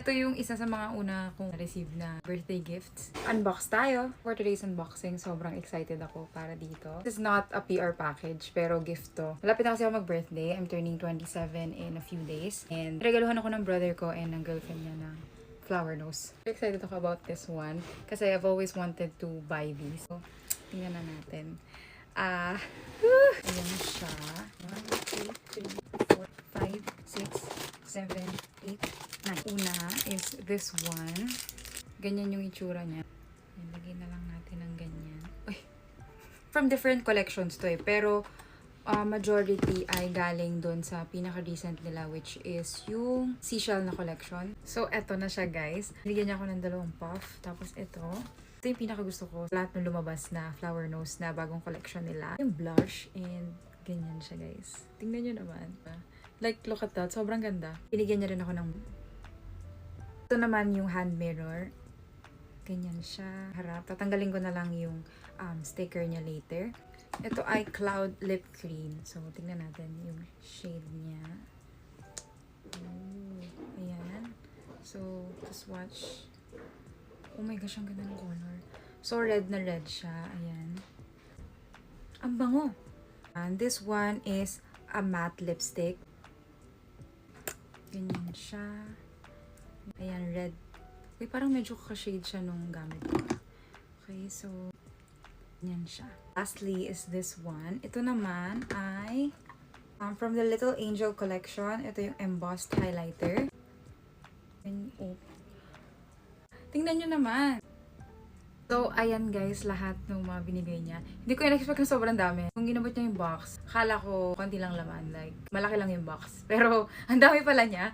Ito yung isa sa mga una kong receive na birthday gifts. Unbox tayo. For today's unboxing, sobrang excited ako para dito. This is not a PR package, pero gift to. Malapit na kasi ako mag-birthday. I'm turning 27 in a few days. And regaluhan ako ng brother ko and ng girlfriend niya ng flower nose. Very excited ako about this one kasi I've always wanted to buy these. So, tingnan na natin. Ayan siya. 1, 2, 3, 4, 5, 6, 7, 8, 9. Una is this one. Ganyan yung itsura niya. Lagay na lang natin ng ganyan. Uy. From different collections to pero majority ay galing doon sa pinaka-recent nila, which is yung seashell na collection. So, eto na siya, guys. Nilagyan niya ako ng 2 puff. Tapos ito yung pinaka-gusto ko. Lahat ng lumabas na flower nose na bagong collection nila. Yung blush and ganyan siya, guys. Tingnan nyo naman. Like, look at that. Sobrang ganda. Binigyan niya rin ako ng... Ito naman yung hand mirror. Ganyan siya. Harap. Tatanggalin ko na lang yung sticker niya later. Ito ay Cloud Lip Cream. So, tingnan natin yung shade niya. Ooh, ayan. So, just watch. Oh my gosh, ang ganda ng color. So, red na red siya. Ayan. Ang bango. And this one is a matte lipstick. Ganyan siya. Ayan, red. Uy, parang medyo ka-shade siya nung gamit ko. Okay, so, yan siya. Lastly is this one. Ito naman ay from the Little Angel collection. Ito yung embossed highlighter. And, oh. Tingnan nyo naman. So, ayan guys, lahat ng mga binigay niya. Hindi ko in-expect na sobrang dami. Kung ginabot niya yung box, akala ko konti lang laman. Like, malaki lang yung box. Pero, ang dami pala niya.